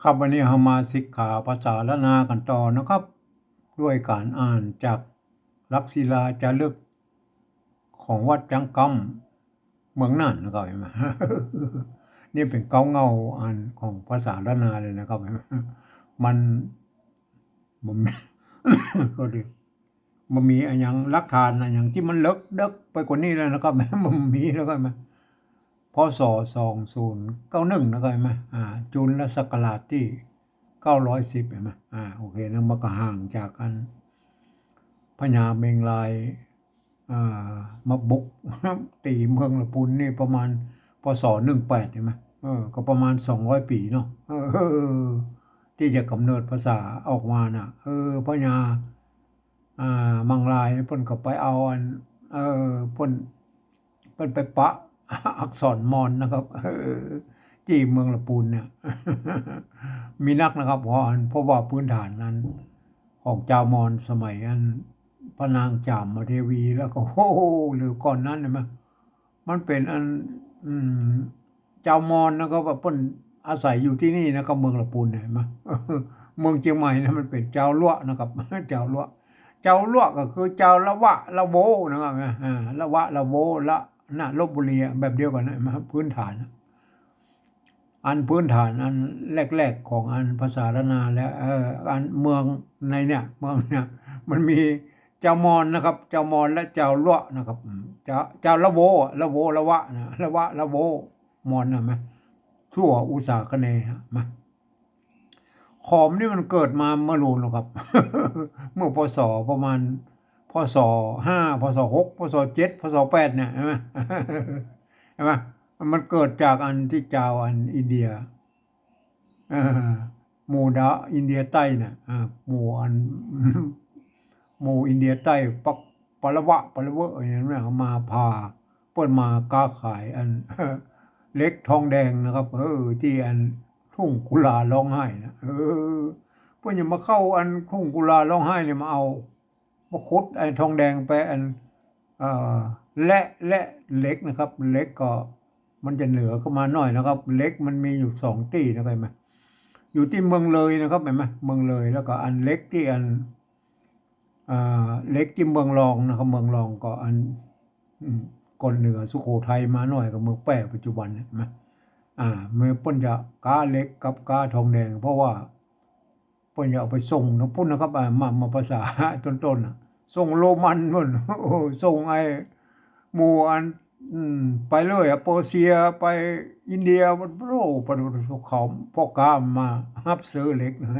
ครับวันนี้เรามาศึกษาภาษาล้านนากันต่อนะครับ ด้วยการอ่านจากลักษิลาจารึกของวัดจังกำเมืองน่านนะครับเห็นไหม นี่เป็นเก้าเงาอ่านของภาษาล้านนาเลยนะครับเห็นไหมมันมัน ก็ดีมันมีอะไรอย่างหลักฐานอะไรอย่างที่มันเลิกเด็กไปกว่านี้แล้วนะครับ มันมีแล้วก็ไหมพศ2091นะครับเห็นไหมจุลศักราชที่910เห็นไหมโอเคนะมันก็ห่างจากกันพญาเมงลายอ่มาบุก ตีเมืองละพุนนี่ประมาณพศ18เห็นไหมก็ประมาณ200 ปีเนาะที่จะกำเนิดภาษาออกมาน่ะพญามังลายเพิ่นก็ไปเอาอันเพิ่นไปปะ อักษรมอญนะครับที่เมืองละปูนเนี่ย มีนักนะครับเพราะว่าพื้นฐานนั้นของเจ้ามอญสมัยอันพระนางจามเทวีแล้วก็โอ้โหหรือก่อนนั้นเห็นไหมมันเป็นอันอืมเจ้ามอญนะครับว่าเพิ่นอาศัยอยู่ที่นี่นะครับเมืองละปูนเนี่ยเห็นไหม เมืองเชียงใหม่นะมันเป็นเจ้าลั่วนะครับ เจ้าลั่วเจ้าลั่วก็คือเจ้าละวะละโวนะครับละวะละโวละนะลพบุรีแบบเดียวกันนะพื้นฐานอันพื้นฐานอันแรกๆของอันภาษาละนาแล้วอันเมืองในเนี่ยเมืองเนี่ยมันมีเจ้ามอญนะครับเจ้ามอญและเจ้าลั่วนะครับเจ้าละโวละโวละวะนะละวะละโวมอญนะมั้ยชั่วอุตสาคเนย์มาขอมนี่มันเกิดมาเมื่อรูนหรอครับ เมื่อพศประมาณพศ5พศ6พศ7พศ8เนี่ยใช่ไหม ใช่ไหมมันเกิดจากอันที่เจ้าอันอินเดียเออหมู่ดาอินเดียใต้น่ะหมู่อัน หมู่อินเดียใต้ปักปะละเวะอย่างนั้นนะมาพาเปิ้นมาค้าขายอัน เล็กทองแดงนะครับที่อันทุ่งกุลาร้องไห้นะเพิ่นอย่ามาเข้าอันทุ่งกุลาร้องไห้เนี่ยมาขุดไอ้ทองแดงไปอันเอ่อและเหล็กนะครับเหล็กก็มันจะเหนือเข้ามาหน่อยนะครับเหล็กมันมีอยู่2ที่นะครับเห็นไหมอยู่ที่เมืองเลยนะครับเห็นไหมเมืองเลยแล้วก็อันเล็กที่อันเล็กที่เมืองรองนะครับเมืองรองก็อันก่อนเหนือสุโขทัยมาหน่อยกับเมืองแปร่ปัจจุบันเห็นไหมเมื่อเปิ้นจะกาเล็กกับกาทองแดงเพราะว่าเปิ้นจะเอาไปส่งนะพุ่นนะครับมาภาษาต้นๆส่งโรมันพุ่น โอ้ส่งไอ้หมู่อันไปเลยเปอร์เซียไปอินเดียมันโอ้ประดุเขาพ่อกามารับซื้อเหล็กนะ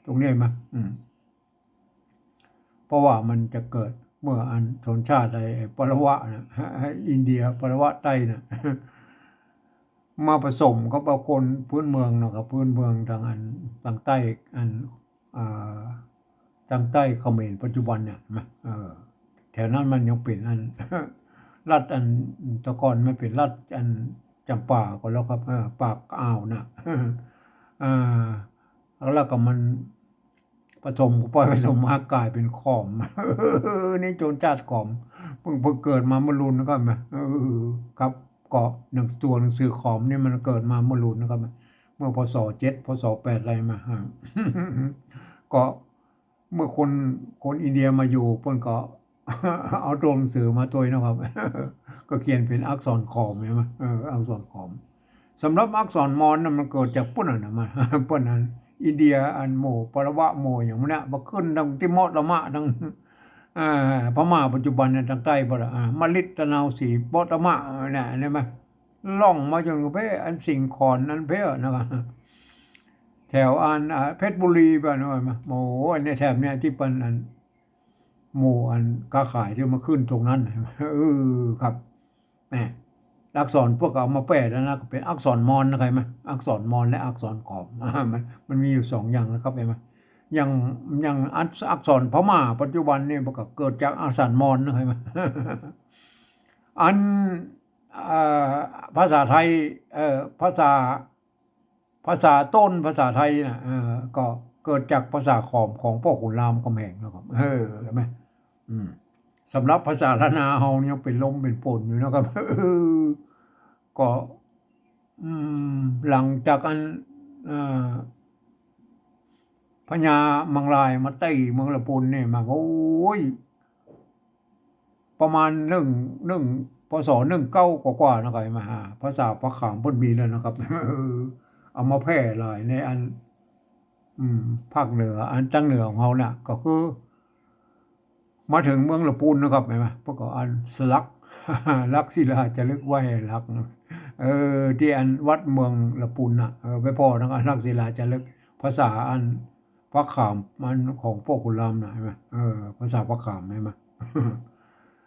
ตรงนี้มาเพราะว่ามันจะเกิดเมื่ออันชนชาติไอ้ปรวะนะอินเดียปรวะใต้นะ มาผสมกับบางคนพื้นเมืองนะครับพื้นเมืองทางใต้อันอ่าทางใต้เขมรปัจจุบันเนี่ยนะแถวนั้นมันยังเป็นอัน รัฐอันแตะกอนมันเป็นรัฐอันจำปาก็แล้วครับปากอ่าวน่ะ อ่าแล้วก็มันผสมมากลายเป็นขอม นี่โจรชาติขอมเพิ่งเกิดมาเมื่อรุ่นนะครับครับก็ตัวหนังสือขอมนี่มันเกิดมาเมื่อรุ่นนะครับเมื่อพศ7พศ8อะไรมา ก็เมื่อคนอินเดียมาอยู่เพิ่นก็ เอาตัวหนังสือมาตัวนะครับ ก็เขียนเป็นอักษรขอมใช่ไหมอักษรขอมสำหรับอักษรมอญน่ะมันเกิดจากปุ่นน่ะมา ปุ่นนั้นอินเดียอันโมปรวะโมอย่างนั้นบ่ขึ้นทางติมอดละมะทางพม่าปัจจุบันเนี่ยทางใต้บ่ล่ะมะลิตะนาวสีปอตะมะเนี่ยเห็นไหมล่องมาจนกระเพอันสิงขอนนั้นเพนะครับแถวอันเพชรบุรีป่ะนะมาโอ้โหอันนี้แถบเนี่ยที่เป็นอันหมู่อันค้าขายที่มาขึ้นตรงนั้นครับแหมอักษรพวกเอามาแปลแล้วนะเป็นอักษรมอญนะครับไหมอักษรมอญและอักษรขอมมันมีอยู่2อย่างนะครับเห็นไหมอย่างอักษรพม่าปัจจุบันนี่มันก็เกิดจากอักษรมอญนะครับไหม อันภาษาไทยภาษาต้นภาษาไทยนะก็เกิดจากภาษาขอมของพ่อขุนรามคำแหงนะครับใช่ไหมสำหรับภาษาล้านนาเฮายังเป็นลมเป็นฝนอยู่นะครับ ก็หลังจากอัน พญามังลายมาตีเมืองละปุนนี่มาโอ้ยประมาณหนึ่งพศ19กว่าๆนะครับมาภาษาพระขามเพิ่นมีแล้วนะครับเอามาแพร่หลายในอันภาคเหนืออันตั้งเหนือของเขาน่ะก็คือมาถึงเมืองละปูนนะครับเห็นไหมพวกก็อันสลัก ลักศิลาจะลึกไว้ลักนะที่อันวัดเมืองละปูนน่ะไปพอนะครับลักศิลาจะลึกภาษาอันพระขามมันของพวกคุณรามนะเห็นไหมภาษาพระขามเห็นไหม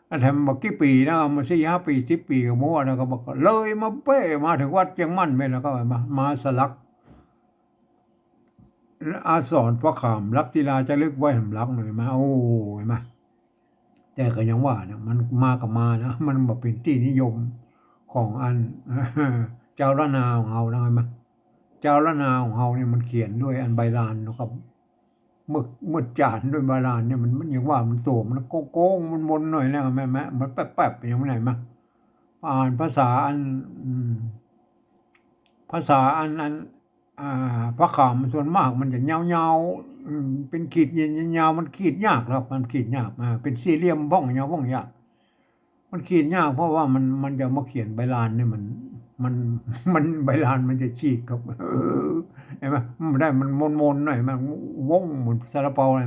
อันทำมากี่ปีนะมา4-5 ปี10 ปีก็มั่วนะก็บอกเลยมาเป้มาถึงวัดเชียงมั่นไปแล้วก็มาสลักอาสรพระขามลักศิลาจะลึกไว้หำลักหน่อยมาโอ้ยมาแต่ก็ยังว่านะมันมากับมานะมันแบบเป็นที่นิยมของอัน เจ้าละนาของเฮานะเห็นไหมเจ้าละนาของเฮาเนี่ยมันเขียนด้วยอันใบลานนะครับมึกจานด้วยใบลานเนี่ยมันยังว่ามันตัวมันโก้งมันมนหน่อยแล้วแม่มันแป๊บๆอย่างไรมาอ่านภาษาอันภาษาอันพระขามส่วนมากมันจะยาวๆเป็นขีดยาวๆมันขีดยากครับมันขีดยากเป็นสี่เหลี่ยมบ้องยาวบ้องยากมันขีดยากเพราะว่ามันจะมาเขียนใบลานเนี่ยมันมันใบลานมันจะฉีกครับเห็นไหมมันได้มันมนหน่อยมันวงเหมือนซาลาเปาอะไร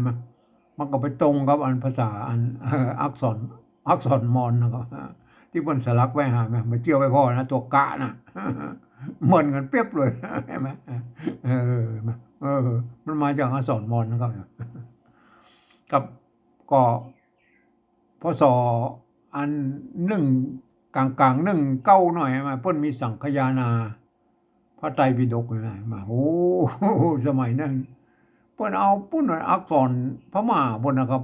มันก็ไปตรงกับอันภาษาอันอักษรมอญนะครับที่บนสลักไว้หาไหมมาเจียวไปพ่อนะตัวกะนะเหมือนกันเปรียบเลยใช่ไหมเออมันมาจากอักษรมอญนะครับกับก็พศอันกลางเก้าหน่อยมาเพิ่นมีสังคายนาพระไตรปิฎกมาโอ้สมัยนั้นเพิ่นเอาปุ่นอักษรพม่าบนนะครับ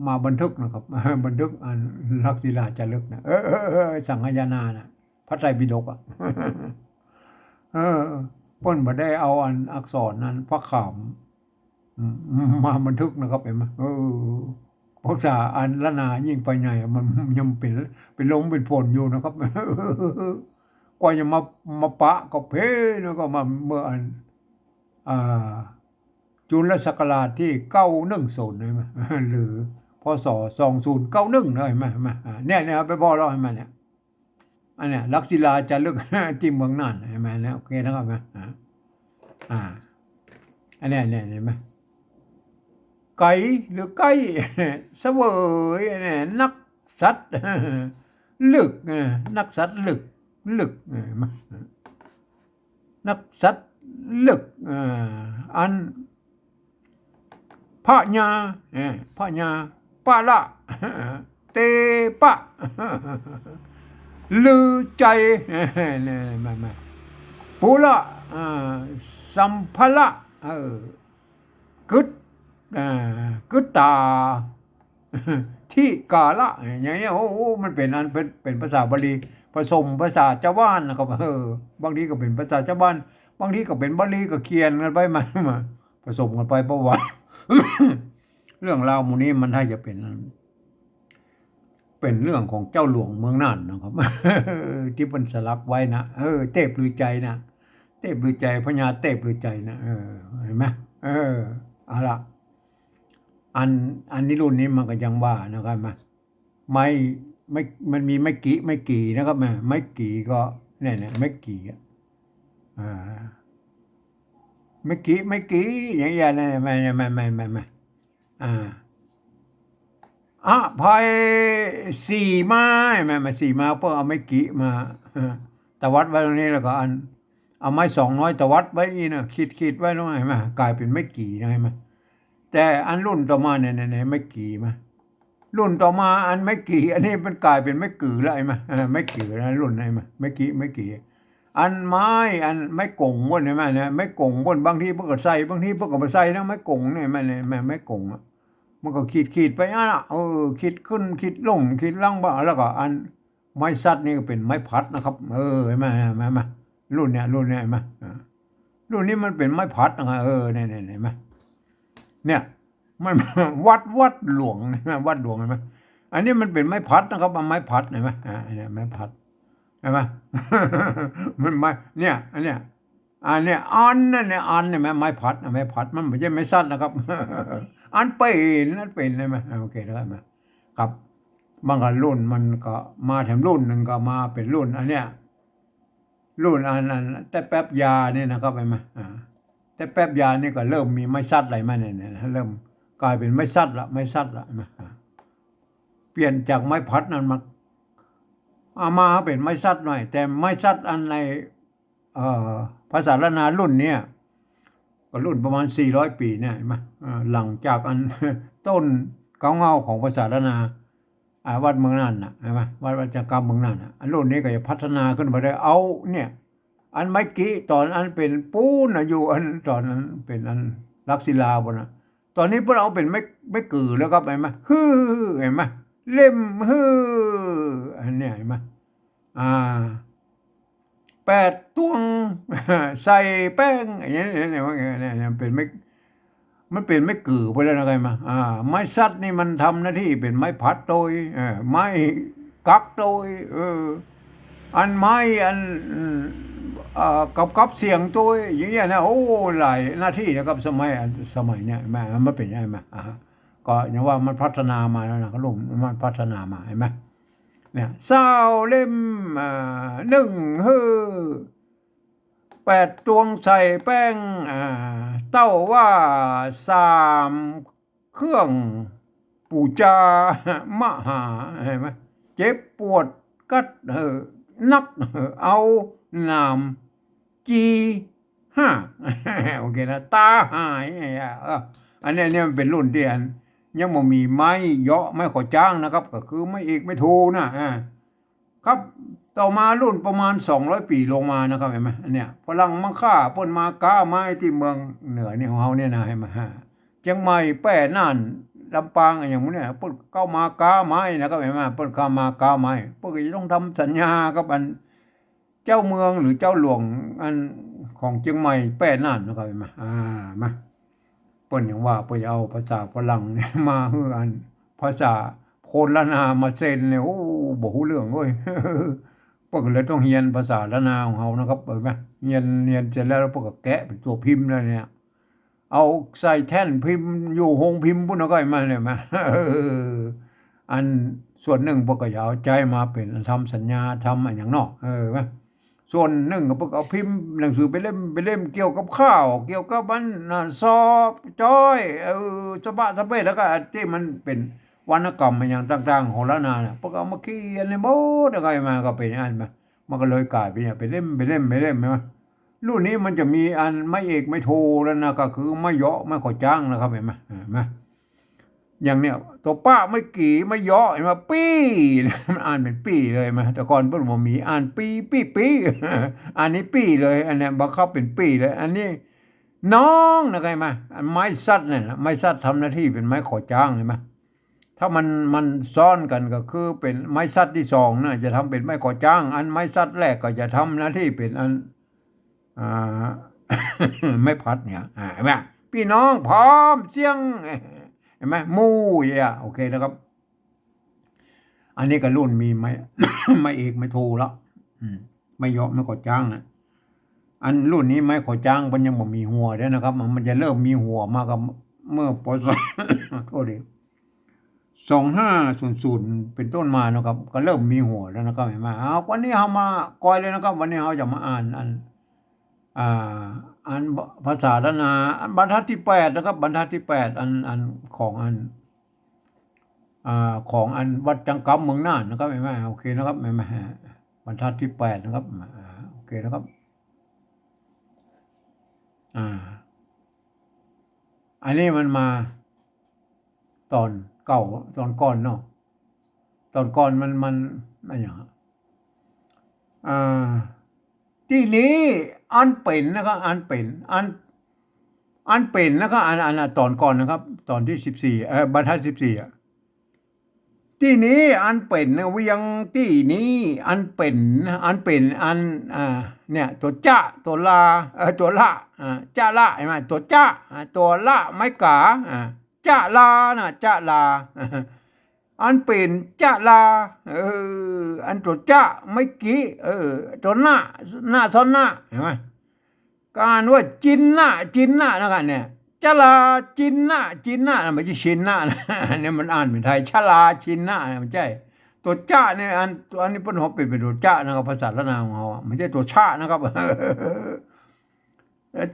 มาบันทึกนะครับบันทึกอันลักษิลาจารึกนะสังคายนานะพระไตรปิฎกอ่ะเพิ่นบ่ได้เอาอันอักษรนั้นพระขามมาบันทึกนะครับเห็นไหมภาษาอันละนายิ่งไปใหญ่มันยังเป็นลมเป็นฝนอยู่นะครับกว่าจะมาปะก็เพแล้วก็มาเมื่ออันจุลศักราชที่910ใช่ไหมหรือพศ2091เลยไหมเนี่ยไปบอกเราให้มันเนี่ยอันเนี้ยลักษิลาจะลึกที่เมืองน่านใช่ไหมแล้วโอเคนะครับไหมอันเนี้ยเห็นไหมไก่หรือไก่เสวยเนี่ยนักสัตว์ลึกนักสัตว์ลึกนักสัตว์ลึกอันพระญาปะละเตปะลือใจมาปุระสัมภละกึตตาที่กาละอย่างเงี้ยโอ้มันเป็นอันเป็นภาษาบาลีผสมภาษาชาวบ้านนะครับบางทีก็เป็นภาษาชาวบ้านบางทีก็เป็นบาลีก็เขียนกันไปมาผสมกันไปประวัติ เรื่องราวหมู่นี้มันถ้าจะเป็นเรื่องของเจ้าหลวงเมืองน่านนะครับ ที่เป็นสลักไว้นะเทพลือใจนะเทพลือใจพญาเทพลือใจนะเห็นไหมเอาละอันนี้รุ่นนี้มันก็ยังว่านะครับไม่มันมีไม่กี่นะครับไม่กี่ก็เนี่ยไม่กี่ไม่กี่อย่างเงี้ยเนี่ยไม่ภัยสี่ไม้มาสี่ไม้เพื่อเอาไม้กี่มาตวัดไว้ตรงนี้แล้วก็เอาไม้200ตวัดไว้นี่นะขีดไว้ตรงไหนมากลายเป็นไม้กี่นะเห็นไหมแต่อันรุ่นต่อมาเนี่ยไม่กี่มารุ่นต่อมาอันไม่กี่อันนี้มันกลายเป็นไม่กี่แล้วไอ้มาไม่กี่นะรุ่นไหนมาไม่กี่อันไม้อันไม่กงบนใช่ไหมเนี่ยไม่กงบนบางทีพวกก็ใส่บางทีพวกก็ไม่ใส่นะไม่กงเนี่ยไม่กงมันก็ขีดไปขีดขึ้นขีดลงขีดล่างบ้างแล้วก็อันไม้ซัดนี่ก็เป็นไม้พัดนะครับเห็นไหมรุ่นเนี้ยเห็นไหมรุ่นนี้มันเป็นไม้พัดนะครับเนี่ยเห็นไหมเนี่ยมันวัดหลวงใช่ไหมวัดหลวงเห็นไหมอันนี้มันเป็นไม้พัดนะครับไม้พัดเห็นไหมเนี่ยไม้พัดเห็นไหมมันไม้เนี่ยอันเนี้ย อันเนี้ยอันนั่นเนี่ยอันเนี่ยไม้พัดไม้พัดมันไม่ใช่ไม้สั้นนะครับอันเป็นนั่นเป็นใช่ไหมโอเคแล้วไหมครับบางรุ่นมันก็มาแถมรุ่นหนึ่งก็มาเป็นรุ่นอันเนี้ยรุ่นอันแต่แป๊บยาเนี่ยนะครับไปมาแต่แป๊บยานี่ก็เริ่มมีไม้สั้นอะไรมาเนี่ยเริ่มกลายเป็นไม้สั้นละไม้สั้นละมาเปลี่ยนจากไม้พัดนั้นมาเป็นไม้สั้นหน่อยแต่ไม้สั้นอันในภาษาละนารุ่นเนี้ยก็รุ่นประมาณ400 ปีเนี่ยมาหลังจากอันต้นเงาของภาษาละนาวัดเมืองนั่นนะใช่ไหมวัดจักรเมืองนั่นอันรุ่นนี้ก็จะพัฒนาขึ้นไปได้เอาเนี่ยอันเมื่อกี้ตอนอันเป็นปูนอยู่อันตอนนั้นเป็นอันลักศิลาบนตอนนี้พวกเราเป็นไม่กือแล้วก็เห็นไหมฮือเห็นไหมเล่มฮืออันเนี้ยเห็นไหมอ่า8 ตวงใส่แป้งอย่างเงี้ยเนี่ยเป็นไม่มันเป็นไม่กือไปแล้วนะไงมาไม้ซัดนี่มันทำหน้าที่เป็นไม้พัดโดยไม้กักโดยอันไม้อันกับเสียงตัวอย่างเงี้ยนะโอ้หลายหน้าที่นะครับสมัยเนี่ยแม่มันเป็นยังไงมาก็อย่างว่ามันพัฒนามาแล้วนะครับลุงมันพัฒนามาเห็นไหมเนี่ยเศร้าเล่ม1ฮือ8 ตวงใส่แป้งเต้าว่า3เครื่องปูจามหาเห็นไหมเจ็บปวดกัดนักเอานามG5 โอเคนะตาหายอันนี้มันเป็นรุ่นที่ยังไม่มีไม้เยาะไม้ขอจ้างนะครับก็คือไม่เอกไม่โทนะครับต่อมารุ่นประมาณ200 ปีลงมานะครับเห็นไหมเนี่ยฝรั่งมังค่าปนมาก้าไม้ที่เมืองเหนือนี่ของเขาเนี่ยนะเห็นไหมเชียงใหม่แป้น่านลำปางอย่างนี้เนี่ยปนเข้ามาก้าไม้นะครับเห็นไหมปนเข้ามาก้าไม้พวกจะต้องทำสัญญากับอันเจ้าเมืองหรือเจ้าหลวงอันของเชียงใหม่แป้น่านนะครับเห็นไหมมาเปิ้นอย่างว่าเปิ้นเอาภาษาฝรั่งเนี่ยมาเฮืออันภาษาโพลนามาเซ็นเนี่ยโอ้บ่ฮู้เรื่องเว้ยพวกเลยต้องเรียนภาษาละนาของเฮานะครับเห็นไหมเรียนเสร็จแล้วพวกก็แกะเป็นตัวพิมพ์แล้วเนี่ยเอาใส่แท่นพิมพ์อยู่โรงพิมพ์พุ่นก็มาเนี่ยมาอันส่วนหนึ่งพวกก็เอาใจมาเป็นทำสัญญาทำอันอย่างนอกไหมส่วนหนึ่งก็พวกเอาพิมพ์หนังสือไปเล่มเกี่ยวกับข้าวเกี่ยวกับมันสอบจ้อยสบะสะเปแล้วก็ที่มันเป็นวรรณกรรมอย่างต่างๆของละนาเนี่ยพวกเอามาเขียนในโบสถ์อะไรมาก็เป็นอันมามันก็เลยกลายเป็นไปเล่มใช่ไหมรุ่นนี้มันจะมีอันไม่เอกไม่โทแล้วนะก็คือไม่เยาะไม่ขอจ้างนะครับเห็นไหมอย่างเนี้ยตัวป้าไม่กี่ไม่เยาะเห็นไหมปี้มันอ่านเป็นปี้เลยไหมแต่ก่อนเพิ่นบอกมีอ่านปี้อันนี้ปี้เลยอันเนี้ยบังคับเป็นปี้เลยอันนี้น้องนะครับเห็นไหมไม้ซัดเนี่ยไม้ซัดทำหน้าที่เป็นไม้ขอจ้างเห็นไหมถ้ามันซ้อนกันก็คือเป็นไม้ซัดที่2นะจะทำเป็นไม้ขอจ้าง อันไม้ซัดแรกก็จะทำหน้าที่เป็นอันไม่พัดเนี่ยเห็นไหมพี่น้องพร้อมเสียงเห็นไหมมู่โอเคนะครับอันนี้ก็รุ่นมีไม่เอกไม่โทแล้วไม่เยาะไม่ขอจ้างนะอันรุ่นนี้ไม่ขอจ้างมันยังบ่มีหัวด้วยนะครับมันจะเริ่มมีหัวมากับเมื่อปศโทษดี2500เป็นต้นมานะครับก็เริ่มมีหัวแล้วนะครับเห็นไหมวันนี้เรามากอยเลยนะครับวันนี้เราจะมาอ่านอันภาษาละนาอันบรรทัดที่8นะครับบรรทัดที่8อันของของอันวัดจังกำเมืองน่านนะครับเห็นไหมโอเคนะครับเห็นไหมบรรทัดที่8นะครับโอเคนะครับอันนี้มันมาตอนเก่าตอนก่อนเนาะตอนก่อนมันอะไรอย่างที่นี้อันเป็นนะครับอันเป็นนะครับอันตอนก่อนนะครับตอนที่14บรรทัด14ที่นี้อันเป็นเวียงที่นี้อันเป็นอันเนี่ยตัวจ้าตัวลาตัวละจ้าละเห็นไหมตัวจ้าตัวละไม้กาจ้าลานะจ้าลาอันเป็นจ้าลาอันตัวจ้าไม่กี่ตัวหน้าซ้อนหน้าเห็นไหม ก็อ่านว่าจินนะจินนะนะครับเนี่ยชลาจินนะจินนะไม่ใช่ชินนะนะเนี่ยมันอ่านเป็นไทยชลาชินนะไม่ใช่ตัวจ้าเนี่ยตัวอันนี้เพิ่นเขาเป็นตัวจ้านะครับภาษาละนามของเขาไม่ใช่ตัวชานะครับ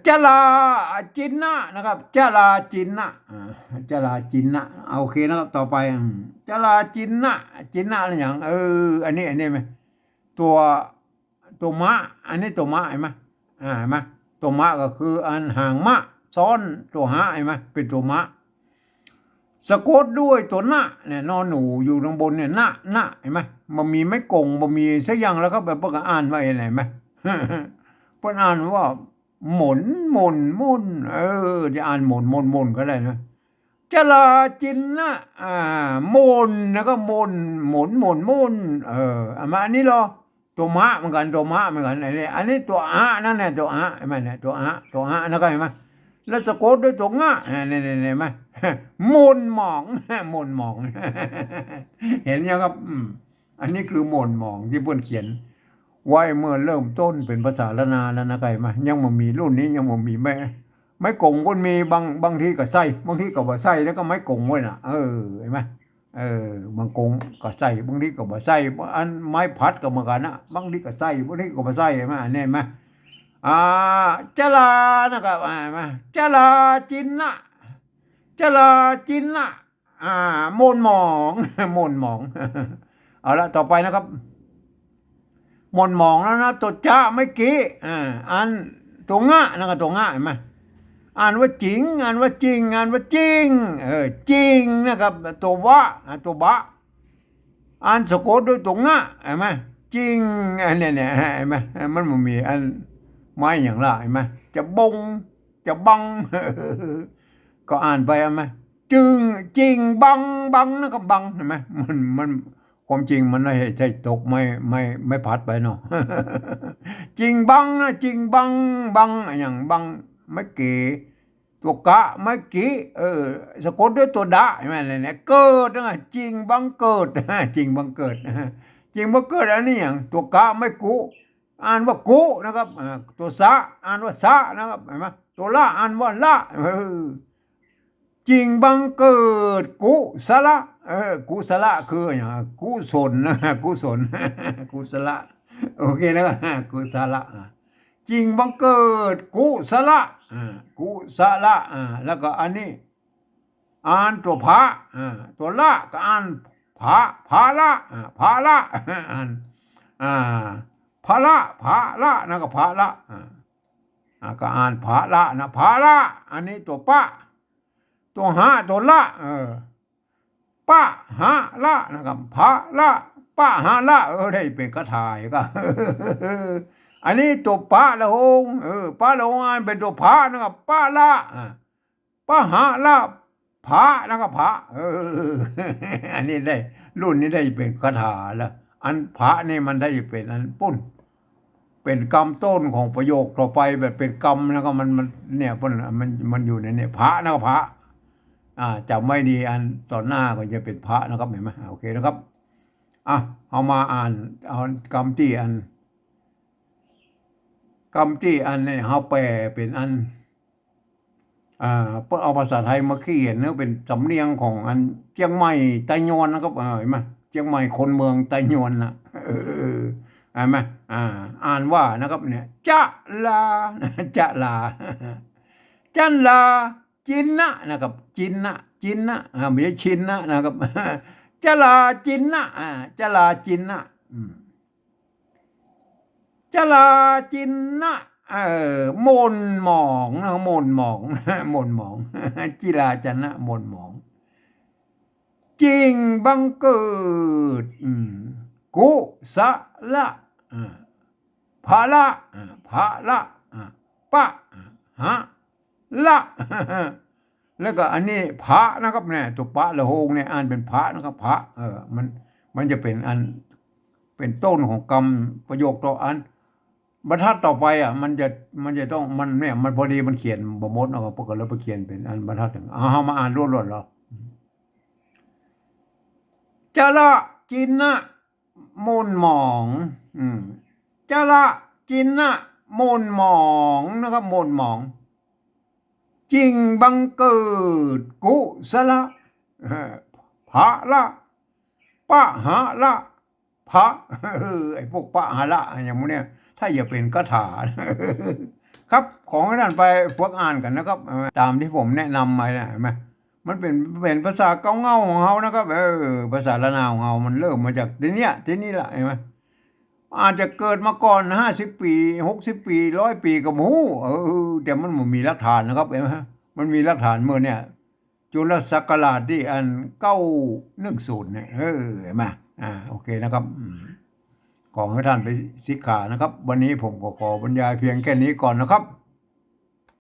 จลาจินนะนะครับจลาจินนะจลาจินนะโอเคนะครับต่อไปจลาจินนะจินนะอะไรอย่างอันนี้ไหมตัวตัวมะอันนี้ตัวมะเห็นไหมเห็นไหมตัวมะก็คืออันหางมะซ้อนตัวหะเห็นไหมเป็นตัวมะสะกดด้วยตัวหน้าเนี่ยนอนหนูอยู่ตรงบนเนี่ยหน้าเห็นไหมมันมีไม่กงมันมีสักอย่างแล้วก็แบบเพิ่งอ่านไว้ไหนไหมเพิ่นอ่านว่าหมุนจะอ่านหมุนก็ได้นะจลาจินนะมนแล้วก็หมุนมาอันนี้เหรอตัวมะเหมือนกันตัวมะเหมือนกันอันนี้ตัวอะนั่นแหละตัวอะเห็นไหมเนี่ยตัวอะแล้วก็เห็นไหมแล้วสะกดด้วยตัวงะเนี่ยเห็นไหมมนหมองเห็นยังครับอันนี้คือมนหมองที่เพิ่นเขียนไว้เมื่อเริ่มต้นเป็นภาษาละนาแล้วนะไก่มายังบ่มีรุ่นนี้ยังบ่มีไม่กงคนมีบางทีก็ใส่บางทีก็บ่ใส่แล้วก็ไม่กงไว้น่ะเห็นไหมบางกงก็ใส่บางทีก็บ่ใส่อันไม้พัดก็เหมือนกันนะบางทีก็ใส่บางทีก็บ่ใส่เห็นไหมอันนี้เห็นไหมอ่าจลานะครับเห็นไหมจลาจินนะจลาจินนะมนหมองเอาละต่อไปนะครับมนหมองแล้วนะตัวจ้าไม่กี้อันตัวงะนะครับตัวงะเห็นไหมอ่านว่าจริงอ่านว่าจริงอ่านว่าจริงจริงนะครับตัววะตัวบะอ่านสะกดด้วยตัวงะเห็นไหมจริงอันเนี่ยเห็นไหมมันมีอันไม้อย่างละเห็นไหมจะบงจะบังก็อ่านไปเห็นไหมจึงจริงบังนะครับบังเห็นไหมมันความจริงมันไม่ใช่ตกไม่พัดไปเนาะจริงบังนะจริงบังอย่างบังไม่เก๋ตัวกะไม่กี่สะกดด้วยตัวดะใช่ไหมเนี่ยเกิดนะจริงบังเกิดจริงบังเกิดจริงบังเกิดอันนี้อย่างตัวกะไม่กุอ่านว่ากุนะครับตัวสะอ่านว่าสะนะครับเห็นไหมตัวละอ่านว่าละจริงบังเกิดกุศลกุศลคืออย่างกุศลนะกุศลกุศลโอเคนะครับกุศลจริงบังเกิดกุศลกุศลแล้วก็อันนี้อ่านตัวพระตัวละก็อ่านพาละอ่านพาละนะก็พาละก็อ่านพาละนะพาละอันนี้ตัวปะตัวหาตัวละปะหาละนะครับพาละปะหาละได้เป็นคาถาก็อันนี้ตัวปะละหงปะละหงอันเป็นตัวพานะครับปะละปะหาละพานะครับพาอันนี้ได้รุ่นนี้ได้เป็นคาถาแล้วอันพระนี่มันได้เป็นอันปุ้นเป็นกรรมต้นของประโยคต่อไปแบบเป็นกรรมแล้วก็มันเนี่ยปุ้นมันอยู่ในเนี่ยพระนะครับพระจำไม่ดีอันต่อหน้าก็จะเป็นพระนะครับเห็นไหมโอเคนะครับเอามาอ่านเอากรรมที่อันเนี่ยเขาแปลเป็นอันเอาภาษาไทยมาเขียนเนื้อเป็นสำเนียงของอันเชียงใหม่ไตยอนนะครับเห็นไหมเชียงใหม่คนเมืองไตยอนนะเห็นไหมอ่านว่านะครับเนี่ยจะลาจันลาจินนะนะครับจินนะไม่ใช่ชินนะครับจะลาจินนะจะลาจินนะจะลาจินนะมนหมองนะมนหมองจิลาจันนะมนหมองจริงบังเกิดกุศลภาละปะหาละแล้วก็อันนี้พระนะครับเนี่ยตัวพระละโหงเนี่ยอ่านเป็นพระนะครับพระมันจะเป็นอันเป็นต้นของกรรมประโยคต่ออันบรรทัดต่อไปมันจะต้องมันเนี่ยมันพอดีมันเขียนบ่หมดนะครับพวกเราไปเขียนเป็นอันบรรทัดถึงเอามาอ่านรวดๆเหรอจะละจินนะมนหมองจะละจินนะ หม่นหมองนะครับหม่นหมองจริงบังเกิดกุศลเอ่อภะละปะหะละพระไอ้พวกปะหะละอย่างพวกเนี้ยถ้าอย่าเป็นคาถาครับของให้ท่านไปพวกอ่านกันนะครับตามที่ผมแนะนำมาเนี่ยเห็นไหมมันเป็นภาษาเก้าเง่าของเขานะครับภาษาละนาวของเขามันเริ่มมาจากที่นี่แหละเห็นไหมอาจจะเกิดมาก่อน50 ปี60 ปี100 ปีกับหมูแต่มันไม่มีหลักฐานนะครับเห็นไหมมันมีหลักฐานเมื่อเนี่ยจุลศักราชที่อัน910เนี่ยเห็นไหมโอเคนะครับขอให้ท่านไปสิกขานะครับวันนี้ผมก็ขอบรรยายเพียงแค่นี้ก่อนนะครับ